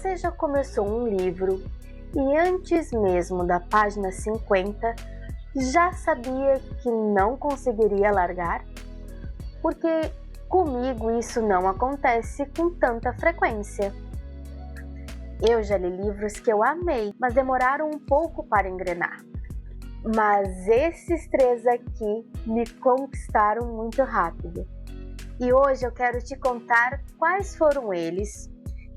Você já começou um livro e antes mesmo da página 50 já sabia que não conseguiria largar? Porque comigo isso não acontece com tanta frequência. Eu já li livros que eu amei, mas demoraram um pouco para engrenar. Mas esses 3 aqui me conquistaram muito rápido. E hoje eu quero te contar quais foram eles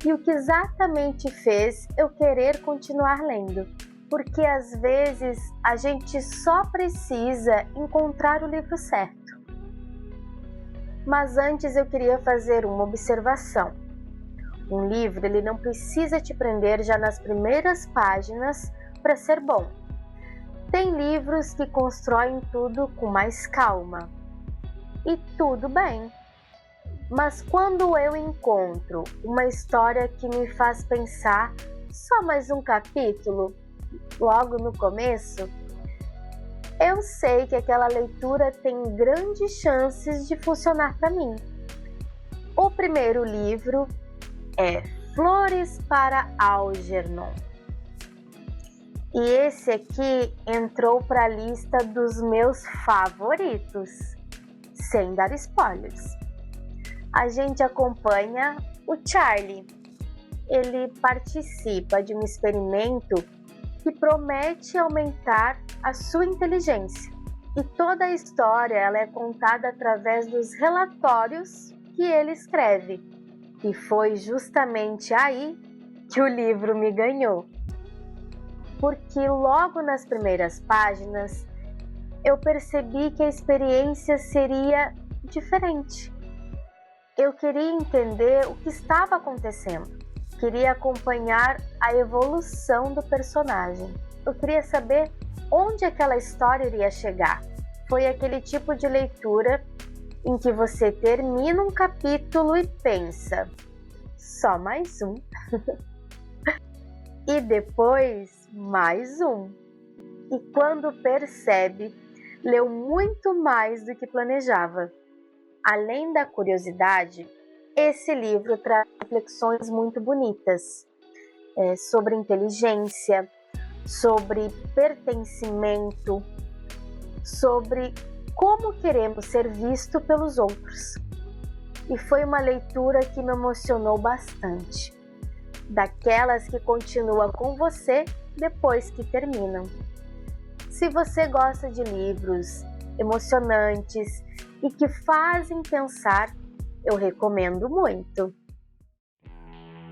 e o que exatamente fez eu querer continuar lendo. Porque às vezes a gente só precisa encontrar o livro certo. Mas antes eu queria fazer uma observação. Um livro ele não precisa te prender já nas primeiras páginas para ser bom. Tem livros que constroem tudo com mais calma. E tudo bem. Mas quando eu encontro uma história que me faz pensar só mais um capítulo, logo no começo, eu sei que aquela leitura tem grandes chances de funcionar para mim. O primeiro livro é Flores para Algernon. E esse aqui entrou para a lista dos meus favoritos, sem dar spoilers. A gente acompanha o Charlie. Ele participa de um experimento que promete aumentar a sua inteligência. E toda a história ela é contada através dos relatórios que ele escreve. E foi justamente aí que o livro me ganhou. Porque logo nas primeiras páginas eu percebi que a experiência seria diferente. Eu queria entender o que estava acontecendo. Queria acompanhar a evolução do personagem. Eu queria saber onde aquela história iria chegar. Foi aquele tipo de leitura em que você termina um capítulo e pensa, só mais um. E depois, mais um. E quando percebe, leu muito mais do que planejava. Além da curiosidade, esse livro traz reflexões muito bonitas sobre inteligência, sobre pertencimento, sobre como queremos ser visto pelos outros. E foi uma leitura que me emocionou bastante. Daquelas que continuam com você depois que terminam. Se você gosta de livros emocionantes e que fazem pensar, eu recomendo muito.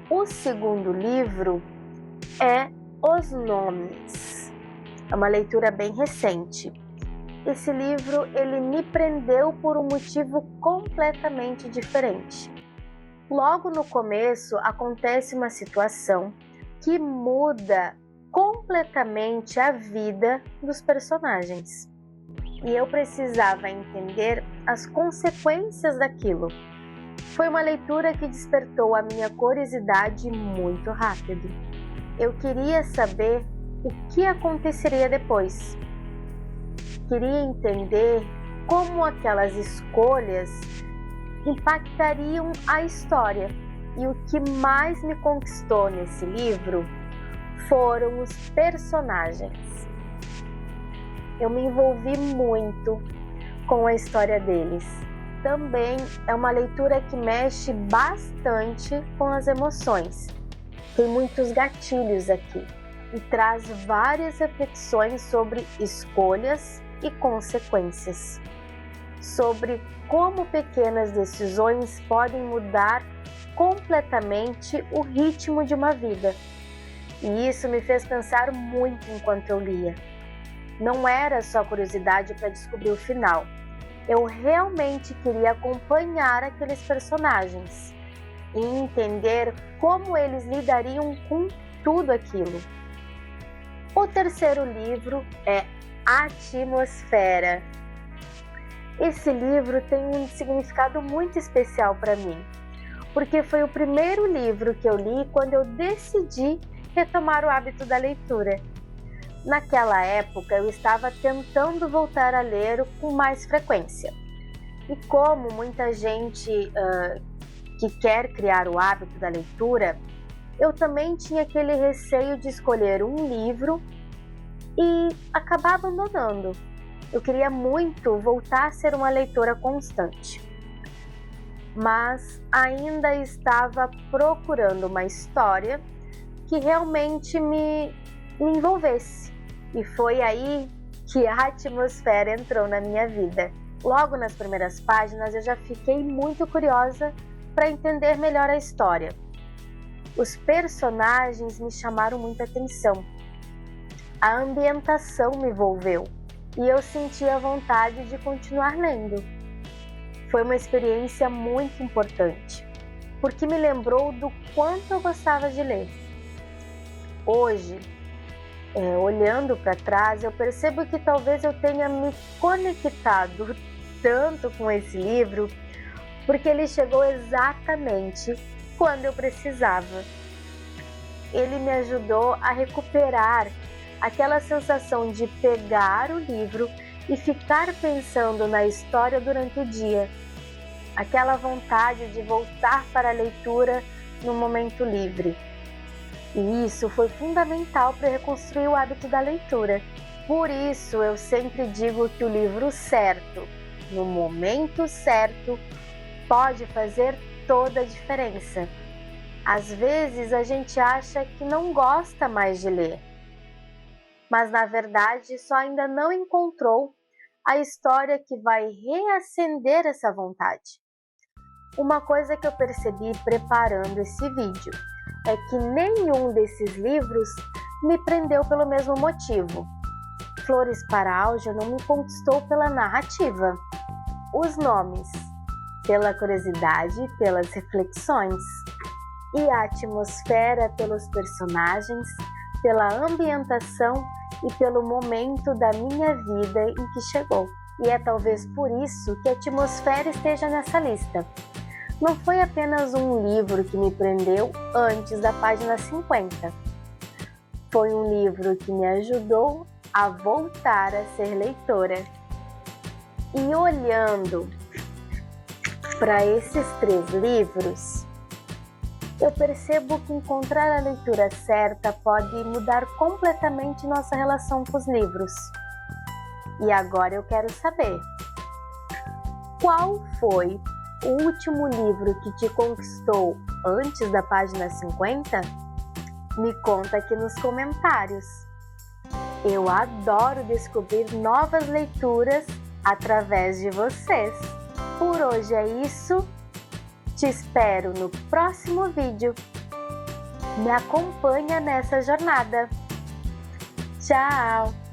O segundo livro é Os Nomes. É uma leitura bem recente. Esse livro ele me prendeu por um motivo completamente diferente. Logo no começo acontece uma situação que muda completamente a vida dos personagens. E eu precisava entender as consequências daquilo. Foi uma leitura que despertou a minha curiosidade muito rápido. Eu queria saber o que aconteceria depois. Queria entender como aquelas escolhas impactariam a história. E o que mais me conquistou nesse livro foram os personagens. Eu me envolvi muito com a história deles. Também é uma leitura que mexe bastante com as emoções. Tem muitos gatilhos aqui e traz várias reflexões sobre escolhas e consequências. Sobre como pequenas decisões podem mudar completamente o ritmo de uma vida. E isso me fez pensar muito enquanto eu lia. Não era só curiosidade para descobrir o final. Eu realmente queria acompanhar aqueles personagens e entender como eles lidariam com tudo aquilo. O terceiro livro é Atmosfera. Esse livro tem um significado muito especial para mim, porque foi o primeiro livro que eu li quando eu decidi retomar o hábito da leitura. Naquela época eu estava tentando voltar a ler com mais frequência. E como muita gente que quer criar o hábito da leitura, eu também tinha aquele receio de escolher um livro e acabar abandonando. Eu queria muito voltar a ser uma leitora constante, mas ainda estava procurando uma história que realmente me envolvesse. E foi aí que a atmosfera entrou na minha vida. Logo nas primeiras páginas eu já fiquei muito curiosa para entender melhor a história. Os personagens me chamaram muita atenção. A ambientação me envolveu e eu senti a vontade de continuar lendo. Foi uma experiência muito importante, porque me lembrou do quanto eu gostava de ler. Hoje, olhando para trás, eu percebo que talvez eu tenha me conectado tanto com esse livro, porque ele chegou exatamente quando eu precisava. Ele me ajudou a recuperar aquela sensação de pegar o livro e ficar pensando na história durante o dia. Aquela vontade de voltar para a leitura no momento livre. E isso foi fundamental para reconstruir o hábito da leitura. Por isso eu sempre digo que o livro certo, no momento certo, pode fazer toda a diferença. Às vezes a gente acha que não gosta mais de ler, mas na verdade só ainda não encontrou a história que vai reacender essa vontade. Uma coisa que eu percebi preparando esse vídeo é que nenhum desses livros me prendeu pelo mesmo motivo. Flores para Álgia não me conquistou pela narrativa. Os nomes, pela curiosidade e pelas reflexões. E a atmosfera pelos personagens, pela ambientação e pelo momento da minha vida em que chegou. E é talvez por isso que a atmosfera esteja nessa lista. Não foi apenas um livro que me prendeu antes da página 50. Foi um livro que me ajudou a voltar a ser leitora. E olhando para esses 3 livros, eu percebo que encontrar a leitura certa pode mudar completamente nossa relação com os livros. E agora eu quero saber, qual foi o último livro que te conquistou antes da página 50? Me conta aqui nos comentários. Eu adoro descobrir novas leituras através de vocês. Por hoje é isso. Te espero no próximo vídeo. Me acompanha nessa jornada. Tchau!